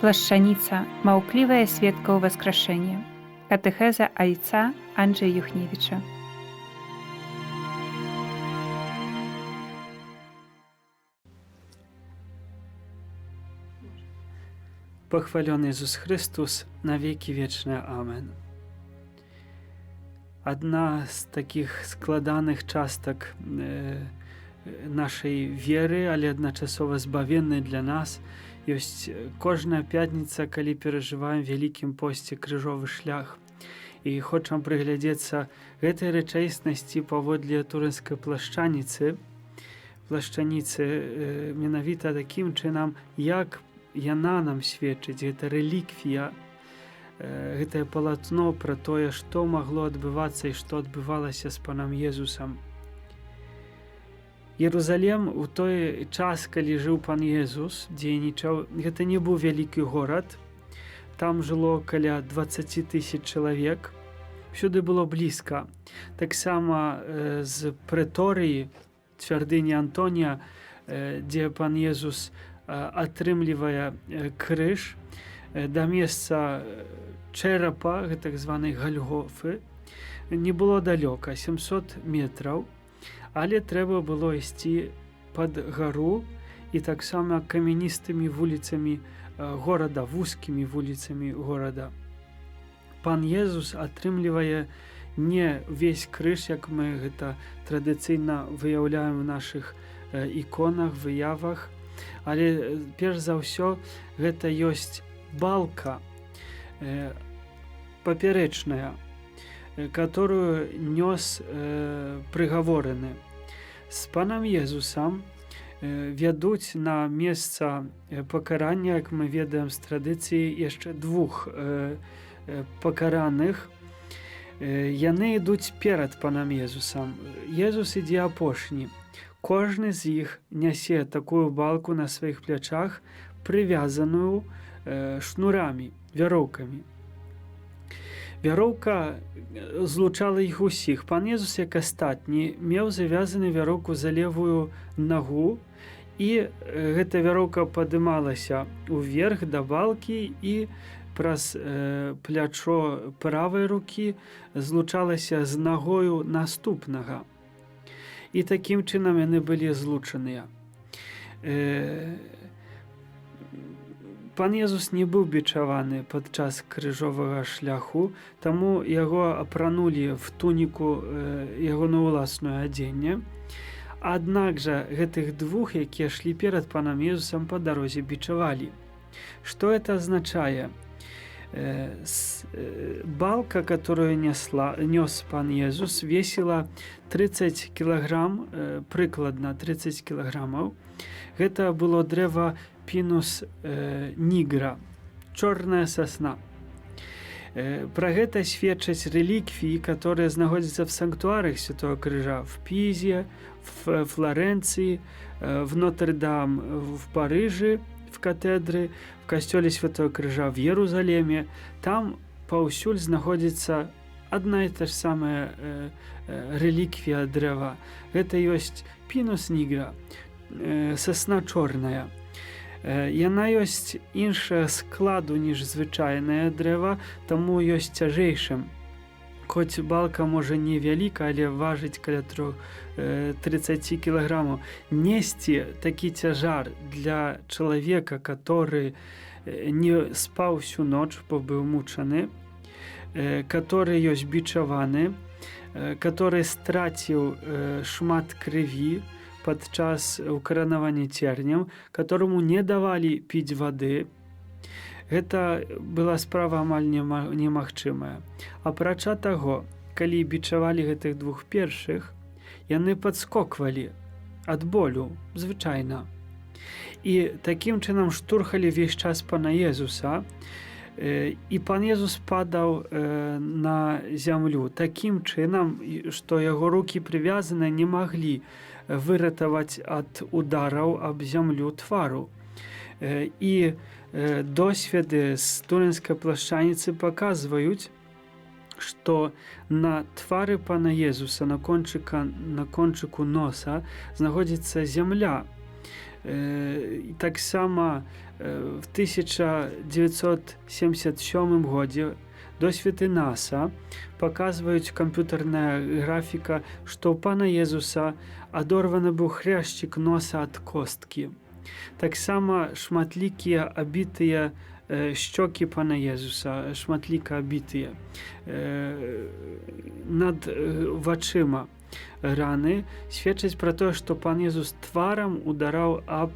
Плашчаніца. Маўклівая сведка ўваскрашэння. Катэхеза айца Анджэя Юхневіча. Похвален Иисус Христос, навеки вечное. Амен. Одна з таких складаних часток нашої віри, але одночасово збавенної для нас, ёсць кожная пятніца, калі перажываем вялікім посце крыжовы шлях. І хочам прыглядзецца гэтай рэчаіснасці паводле турынскай плашчаніцы, менавіта такім чынам, як яна нам сведчыць, гэта рэліквія, гэтае палатно пра тое, што магло адбывацца і што адбывалася з панам Езусам. Єрусалем у той час, калі жыў пан Езус, дзейнічаў, гэта не быў вялікі горад, там жыло каля 20 000 чалавек, всюды было блізка. Таксама з прэторыі, цвярдыні Антонія, дзе пан Езус атрымлівае крыж, да месца чэрапа, так званай Гальгофы, не было далёка, 700 метраў, але трэба было ісці пад гару і таксама камяністымі вуліцамі горада, вузкімі вуліцамі горада. Пан Езус атрымлівае не увесь крыж, як мы гэта традыцыйна выяўляем у нашых іконах, выявах, але перш за ўсё гэта ёсць балка папярэчная, которую нёс прыгавораны. З панам Езусам вядуць на месца пакарання, як мы ведаем з традыцыі, яшчэ двух пакараных. Яны ідуць перад панам Езусам. Езус ідзе апошні. Кожны з іх нясе такую балку на сваіх плячах, прывязаную шнурамі, вяроўкамі. Вяроўка злучала іх усіх. Пан Езус, як астатні, меў завязаны вяроўку за левую нагу, і гэта вяроўка падымалася ўверх да балкі і праз плячо правай рукі злучалася з нагою наступнага. І такім чынам яны былі злучаныя. Пан Езус не быў бичаваны падчас крыжовага шляху, таму яго апранулі в туніку ягоную ўласную адзенне. Аднак жа гэтых двух, якія шлі перад панам Езусам, па дарозе бичавалі. Што это азначае? Балка, которую нёс пан Езус, весила 30 килограмм, прыкладна 30 килограммаў. Гэта было дрэва Pinus nigra, чорная сосна. Пра гэта сведчаць рэліквіі, которые знаходзяцца в санктуарах Святого Крыжа в Пізе, в Флоренції, в Нотр-Дам в Парыжы, в катедры, в касцёле Святого Крыжа в Єрусаліме. Там паўсюль знаходзіцца адна і та ж самая рэліквія дрэва. Гэта ёсць Pinus nigra, сосна чорная. Яна ёсць іншая складу, ніж звычайнае дрэва, таму ёсць цяжэйшым. Хоць балка можа не вяліка, але важыць каля 30 кілаграмаў. Несці такі цяжар для чалавека, который не спаў всю ноч, бо быў мучаны, который ёсць бичаваны, который страціў шмат крыві падчас укаранавання цернем, которому не давалі піць вады. Гэта была справа амаль немагчымая. Апрача таго, калі бичавалі гэтых двух першых, яны падскоквалі ад болю, звычайна. І такім чынам штурхалі весь час пана Езуса, і пан Езус падаў на зямлю такім чынам, што яго рукі прывязаны не маглі выратаваць ад удараў аб зямлю твару. І досведы з турынскай плашчаніцы паказваюць, што на твары пана Езуса, на кончыку носа знаходзіцца зямля. І таксама в 1977 годзе досведы НАСА паказваюць камп'ютарная графіка, што ў пана Езуса адорваны быў хряшчык носа ад косткі. Таксама шматлікія абітыя шчокі пана Езуса, шматліка абітыя над вачыма раны сведчаць пра тое, што пан Езус тварам удараў аб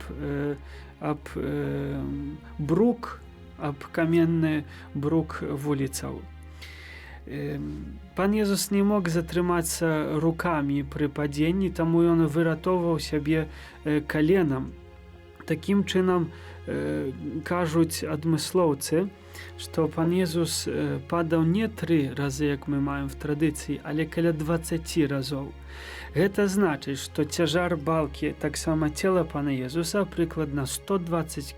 брук, аб каменны брук вуліцаў. Пан Езус не мог затрымацца рукамі пры падзенні, таму ён выратоўваў сябе каленам. Такім чынам кажуць адмыслоўцы, што пан Езус падаў не 3 разы, як мы маем в традыцыі, але каля 20 разоў. Гэта значыць, што цяжар балкі, таксама цела пана Езуса, прыкладна 120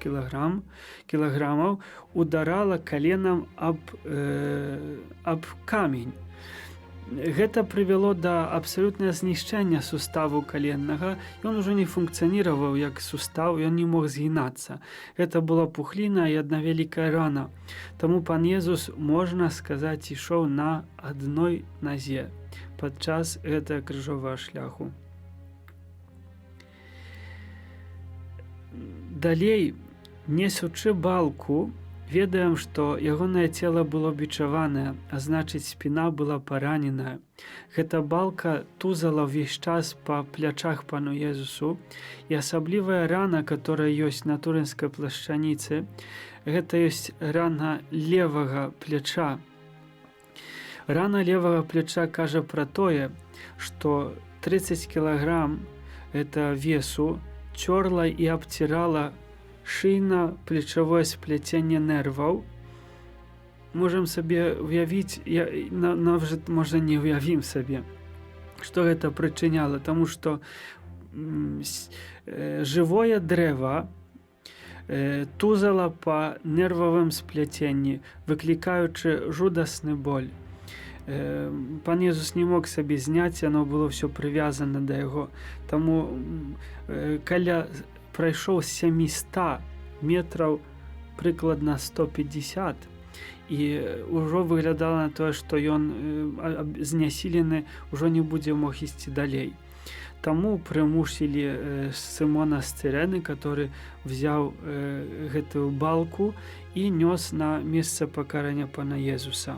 кілаграмаў, ударала каленам аб камень. Гэта прывяло да абсалютнага знішчэння суставу каленнага. Ён ужо не функцыяніраваў як сустаў, ён не мог згінацца. Гэта была пухліна і адна вялікая рана. Таму пан Езус, можна сказаць, ішоў на адной назе падчас гэтага крыжовага шляху. Далей, несучы балку, ведаем, што ягонае цела было бичаванае, а значыць, спіна была параненая. Гэта балка тузала ўвесь час па плячах пану Езусу, і асаблівая рана, которая ёсць на турынскай плашчаніцы, гэта ёсць рана левага пляча. Рана левага пляча кажа пра тое, што 30 кілаграм гэта весу цёрла і абцірала шыйна-плечавое спляценне нерваў. Можам сабе уявіць, нават можа не уявім сабе, што гэта прычыняла, таму што жывое дрэва тузала па нервавым спляценні, выклікаючы жудасны боль. Пан Езус не мог сабе зняць, яно было ўсё прывязана да яго. Таму прайшоў 700 метраў, прыкладна 150, і ўжо выглядала на тое, што ён знясілены, ўжо не будзе мог ісці далей. Таму прымусілі Сымона з Цырэны, который взяў гэтую балку і нёс на месца пакарання пана Езуса.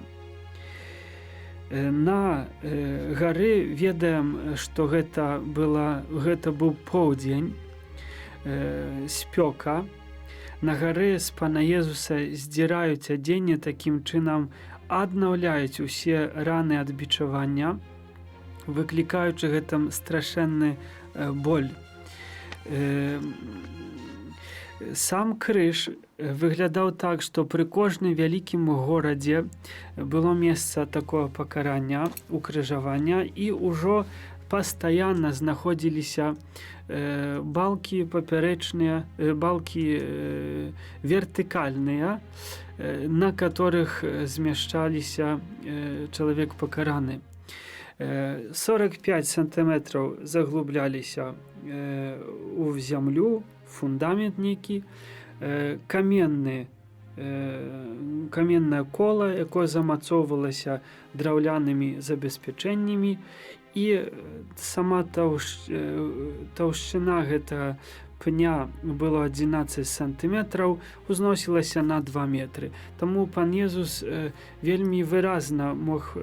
На гары ведаем, што гэта быў поўдзень, спёка. На гары з пана Езуса здзіраюць адзенне, такім чынам аднаўляюць усе раны ад бичавання, выклікаючы гэтым страшэнны боль. Сам крыж выглядаў так, што пры кожным вялікім горадзе было месца такое пакарання, укрыжавання, і ўжо пастаянна знаходзіліся балкі папярэчныя, балкі вертыкальныя, на которых змяшчаліся чалавек пакараны. 45 сантыметраў заглубляліся ў зямлю, фундамент нейкі, каменнае кола, якое замацоўвалася драўлянымі забеспячэннямі, і сама таўшчына гэтага пня было 11 сантыметраў, узносілася на 2 метры. Таму пан Езус вельмі выразна мог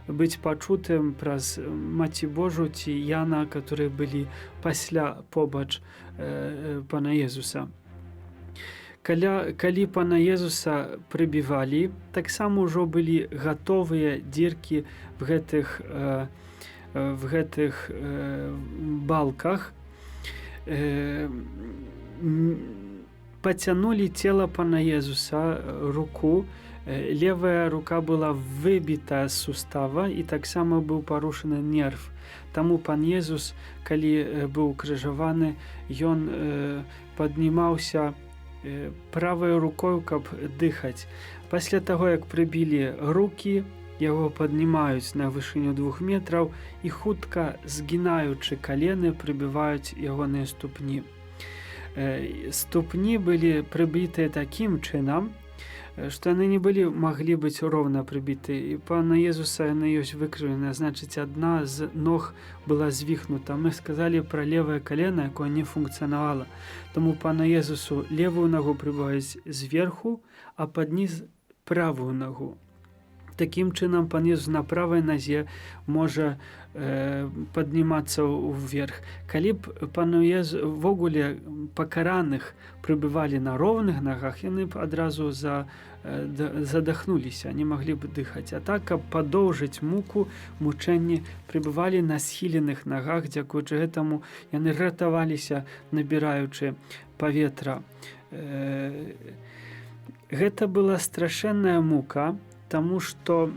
быць пачутым праз Маці Божу ці Яна, которые былі пасля побач пана Езуса. Калі пана Езуса прыбівалі, таксама ўжо былі гатовыя дзіркі в гэтых балках. Пацянулі цела пана Езуса, руку. Левая рука была выбіта з сустава, і таксама быў парушаны нерв. Таму пан Езус, калі быў крыжаваны, ён паднімаўся правай рукой, каб дыхаць. Пасля таго, як прыбілі рукі, яго паднімаюць на вышыню 2 метраў і хутка, згінаючы калены, прыбіваюць ягоныя ступні. Ступні былі прыбітыя такім чынам, што яны не маглі быць роўна прыбіты. І пана Езуса яны ёсць выкрыўленыя, значыць, адна з ног была звіхнута. Мы сказалі пра левае калена, якое не функцыянавала. Таму пана Езусу левую нагу прыбавіць зверху, а пад ніз правую нагу. Такім чынам пан Езус на правай назе можа паднімацца ўверх. Калі б пану Езу ввогуле пакараных прыбывалі на роўных нагах, яны б адразу задахнуліся, не маглі б дыхаць. А так, каб падоўжыць муку, мучэнні, прыбывалі на схіленых нагах, дзякуючы гэтаму яны ратаваліся, набіраючы паветра. Гэта была страшэнная мука, таму што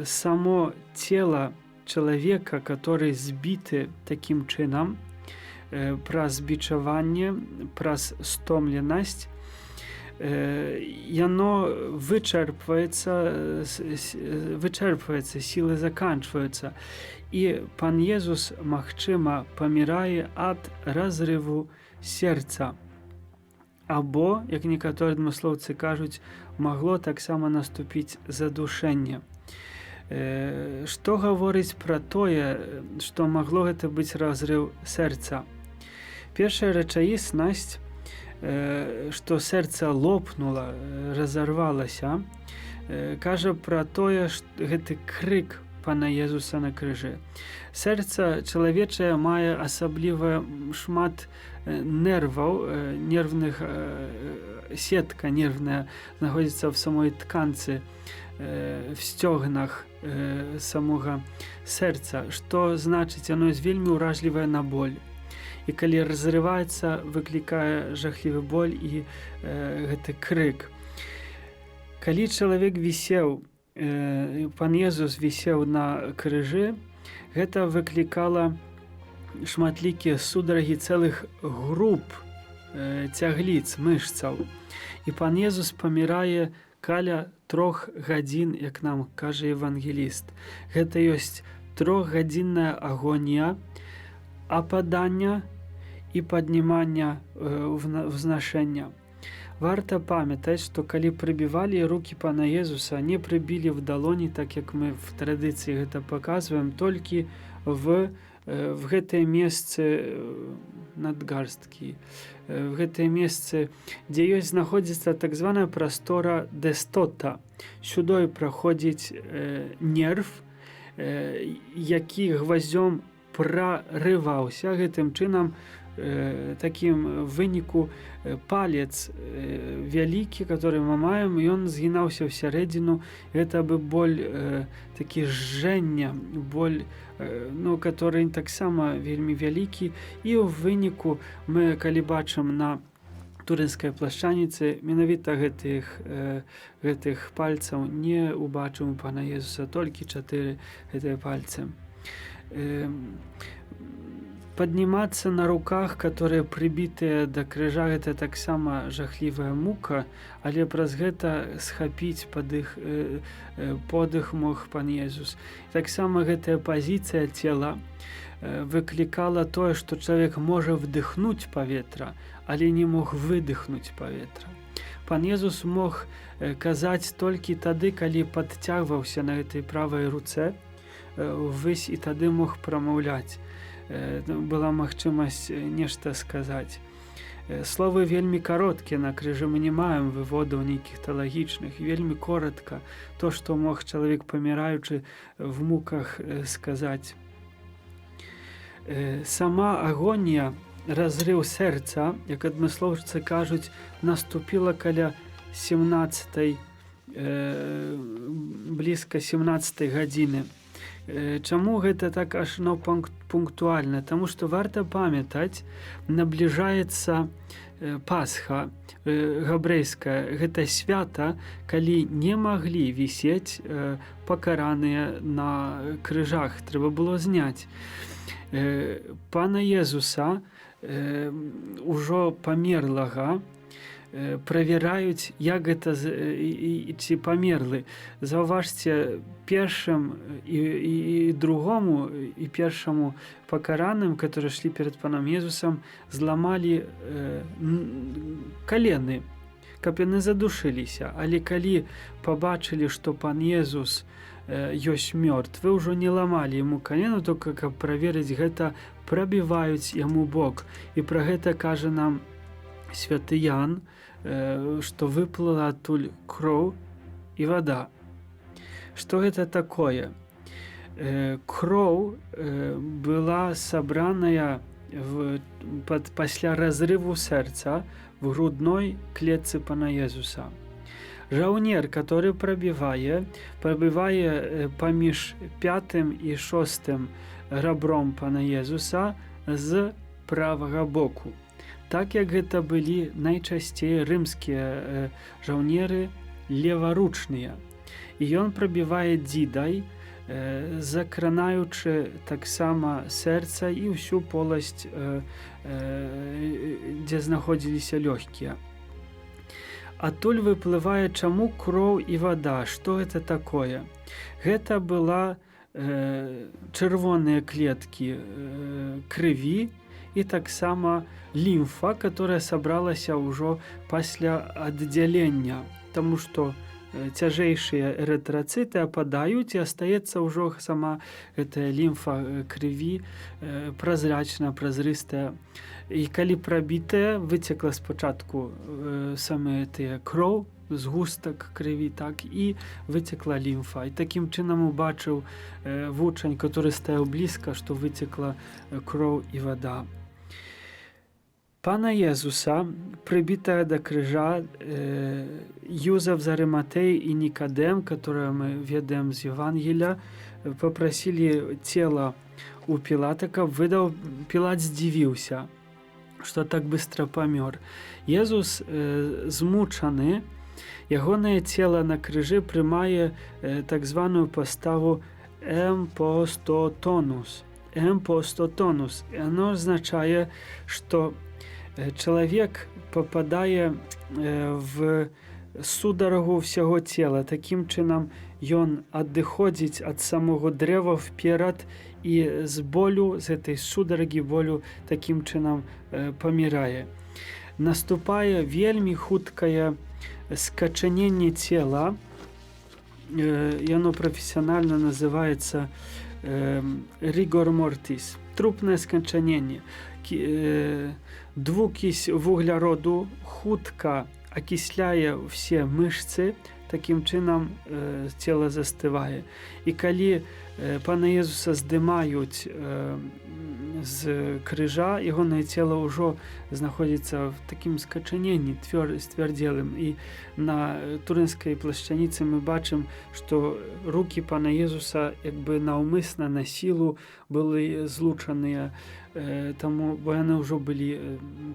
само цела чалавека, который збіты такім чынам, праз бичаванне, праз стомленасць, яно вычэрпваецца, сілы заканчваюцца. І пан Езус, магчыма, памірае ад разрыву сэрца. Або, як некаторыя адмыслоўцы кажуць, магло таксама наступіць задушэнне. Што гаворыць пра тое, што магло гэта быць разрыў сэрца? Першая рэчаіснасць, што сэрца лопнула, разарвалася, кажа пра тое, што гэты крык пана Езуса на крыжы. Сэрца чалавечае мае асабліва шмат нерваў, нервных, сетка нервная знаходзіцца в самой тканцы, в сцёгнах самога сэрца, што значыць, яно ёсць вельмі ўражлівае на боль. І калі разрываецца, выклікае жахлівы боль і гэты крык. Калі чалавек вісеў, пан Езус вісеў на крыжы, гэта выклікала шматлікія сударагі цэлых груп цягліц, мышцаў. І пан Езус памірае каля 3 гадзін, як нам кажа евангеліст. Гэта ёсць 3-гадзінная агонія, ападання і паднімання ўзнашэння. Варта памятаць, што калі прыбівалі рукі пана Езуса, не прыбілі в далоні, так як мы в традыцыі гэта паказваем, толькі в гэтае месцы надгарсткі, в гэтае месцы, дзе ёсць знаходзіцца так званая прастора дэстота. Сюдой праходзіць нерв, які гваздзём прарываўся. Гэтым чынам, такім выніку, палец вялікі, который мы маем, ён згінаўся ўсярэдзіну. Гэта бы боль, такі жжэння, боль, который таксама вельмі вялікі. І ў выніку мы, калі бачым на турынскай плашчаніцы, менавіта гэтых пальцаў не ўбачым у пана Езуса, толькі 4 гэтыя пальцы. Паднімацца на руках, которые прыбітыя да крыжа, гэта таксама жахлівая мука, але праз гэта схапіць подых мог пан Езус. Таксама гэтая пазіцыя цела выклікала тое, што чалавек можа вдыхнуць паветра, але не мог выдыхнуць паветра. Пан Езус мог казаць толькі тады, калі падцягваўся на гэтай правай руцэ ўвысь, і тады мог прамаўляць. Была магчымасць нешта сказаць. Словы вельмі кароткія, на крыжы мы не маем выводаў нейкіх тэалагічных, вельмі коротка то, што мог чалавек, паміраючы в муках, сказаць. Сама агонія, разрыў сэрца, як адмыслоўцы кажуць, наступіла каля 17-й, блізка 17-й гадзіны. Чаму гэта так аж пунктуальна? Таму што варта памятаць, набліжаецца Пасха габрэйская. Гэта свята, калі не маглі вісець пакараныя на крыжах. Трэба было зняць. Пана Езуса, ужо памерлага, правяраюць, як гэта ці памерлы. Заўважце, першым і другому, і першаму пакараным, которые шлі перад панам Езусам, зламалі калены, каб яны задушыліся. Але калі пабачылі, што пан Езус ёсць мёртвы, ўжо не ламалі яму калену, только каб праверыць гэта, прабіваюць яму бок. І пра гэта кажа нам святы Ян, што выплыла адтуль кроў і вада. Што гэта такое? Кроў была сабраная пасля разрыву сэрца в грудной клетцы пана Езуса. Жаўнер, который прабівае паміж 5 і 6 рабром пана Езуса з правага боку. Так як гэта былі найчасцей рымскія жаўнеры леваручныя. І ён прабівае дзідай, закранаючы таксама сэрца і ўсю поласць, дзе знаходзіліся лёгкія. Адтуль выплывае, чаму кроў і вада, што гэта такое? Гэта была чырвоныя клеткі крыві і таксама лімфа, которая сабралася ўжо пасля аддзялення, таму што цяжэйшыя эрытрацыты ападаюць і астаецца ўжо сама гэтая лімфа крыві празрачная, празрыстая. І калі прабітая, выцекла спачатку самыя тыя кроў, згустак крыві, так, і выцекла лімфа. І такім чынам убачыў вучань, который стаяў блізка, што выцекла кроў і вада. Пана Езуса, прыбітая да крыжа, Юзеф з Арыматеі і Нікадем, которые мы ведаем з Евангелія, попросілі цела у Пілата, каб выдаў. Пілат здзівіўся, што так быстро памёр. Езус змучаны, ягонае цела на крыжы прымае так званую паставу эмпостотонус. Эмпостотонус. І оно означае, што чалавек пападае в сударагу ўсяго цела. Такім чынам ён адыходзіць ад самого дрэва вперад і з болю, з этой сударагі болю такім чынам памірае. Наступае вельмі хуткае скачаненне цела. Яно прафесіянальна называецца rigor mortis, трупнае скачаненне. Двукісь вугляроду хутка акісляе ўсе мышцы, такім чынам цела застывае. І калі пана Езуса здымаюць з крыжа, ягонае цела ўжо знаходзіцца в такім скачаненні сцвярдзелым. І на турынскай плашчаніцы мы бачым, што рукі пана Езуса як бы наўмысна на сілу былі злучаныя, таму, бо яны ўжо былі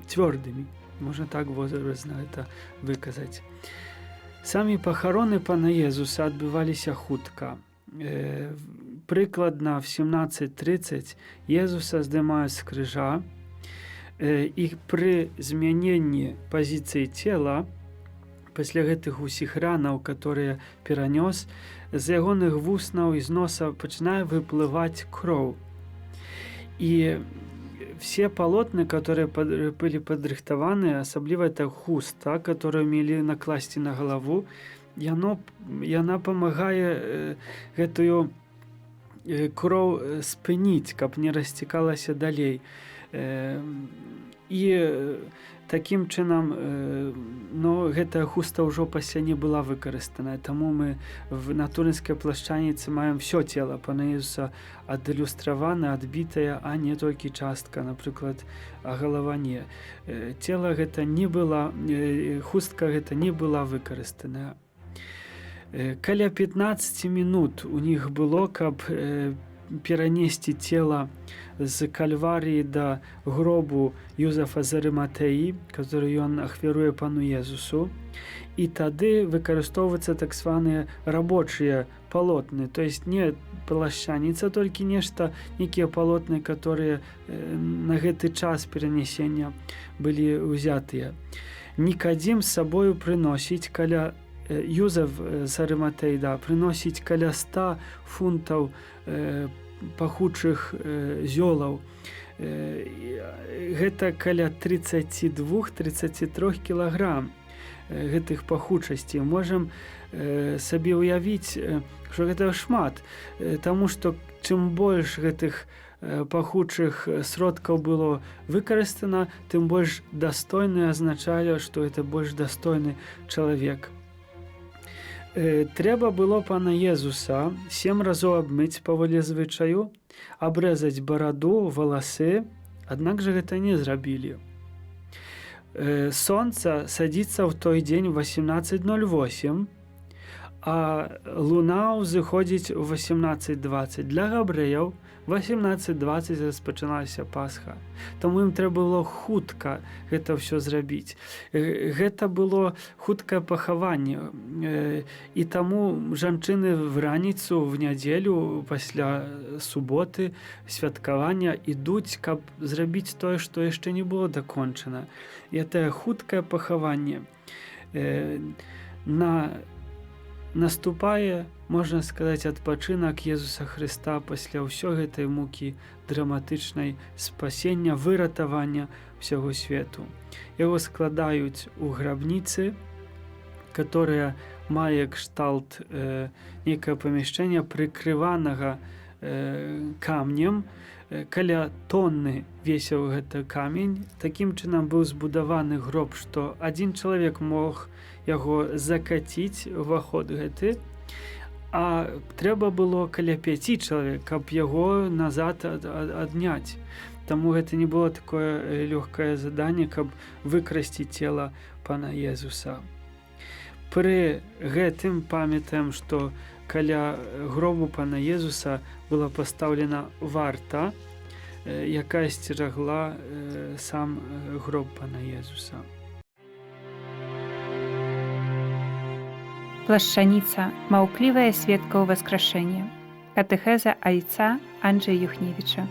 цвёрдымі. Можна так возразна это выказаць. Самі пахароны пана Езуса адбываліся хутка. Прыкладна в 17:30 Езуса здымаюць з крыжа, і пры змяненні пазіцыі цела, пасля гэтых усіх ранаў, которые перанёс, з ягоных вуснаў і з носа пачынае выплываць кроў. І все полотны, которые были падрыхтаваны, асабліва это хуста, которую мелі накласці на галаву, яна памагае гэтую кроў спыніць, каб не расцікалася далей. І такім чынам гэтая хуста ўжо пасля не была выкарыстаная. Таму мы на турынскай плашчаніцы маем все цела пана Езуса адлюстравана, адбітая, а не толькі частка, напрыклад, галава не. Цела гэта не была, хустка гэта не была выкарыстаная. Каля 15 минут у них было, каб перанесці цела з кальварыі да гробу Юзефа з Арыматеі, который ён ахвяруе пану Езусу. І тады выкарыстоўваюцца так званыя рабочыя палотны, то есть не плашчаніца, толькі нешта, некія палотны, которые на гэты час перанесення былі ўзятыя. Нікадзім з сабою прыносіць каля Юзеф з Арыматэі, прыносіць каля 100 фунтаў пахучых зёлаў. Гэта каля 32-33 кілаграм гэтых пахучасцей. Можам сабе ўявіць, што гэта шмат, таму што чым больш гэтых пахучых сродкаў было выкарыстана, тым больш дастойны азначае, што гэта больш дастойны чалавек. Трэба было пана Езуса 7 разоў абмыць паводле звычаю, абрэзаць бараду, валасы, аднак жа гэта не зрабілі. Сонца садзіцца ў той дзень 18:08, а луна ўзыходзіць у 18:20. Для габрэяў 18:20 распачыналася Пасха. Таму ім трэба было хутка гэта ўсё зрабіць. Гэта было хуткае пахаванне. І таму жанчыны в раніцу, в нядзелю, пасля суботы, святкавання ідуць, каб зрабіць тое, што яшчэ не было дакончана. І гэта хуткае пахаванне. Наступае, можна сказаць, адпачынак Езуса Хрыста пасля ўсё гэтай мукі драматычнай спасення, выратавання ўсяго свету. Яго складаюць у грабніцы, которая мае кшталт нейкае памяшчэнне, прыкрыванага камнем. Каля тонны весіў гэты камень. Такім чынам быў збудаваны гроб, што адзін чалавек мог яго закаціць уваход гэты, а трэба было каля 5 чалавек, каб яго назад адняць. Таму гэта не было такое лёгкае заданне, каб выкрасці цела пана Езуса. Пры гэтым памятаем, што каля гробу пана Езуса была пастаўлена варта, якая сцерагла сам гроб пана Езуса. Плашчаніца. Маўклівая сведка ўваскрашэння. Катэхеза айца Анджэя Юхневіча.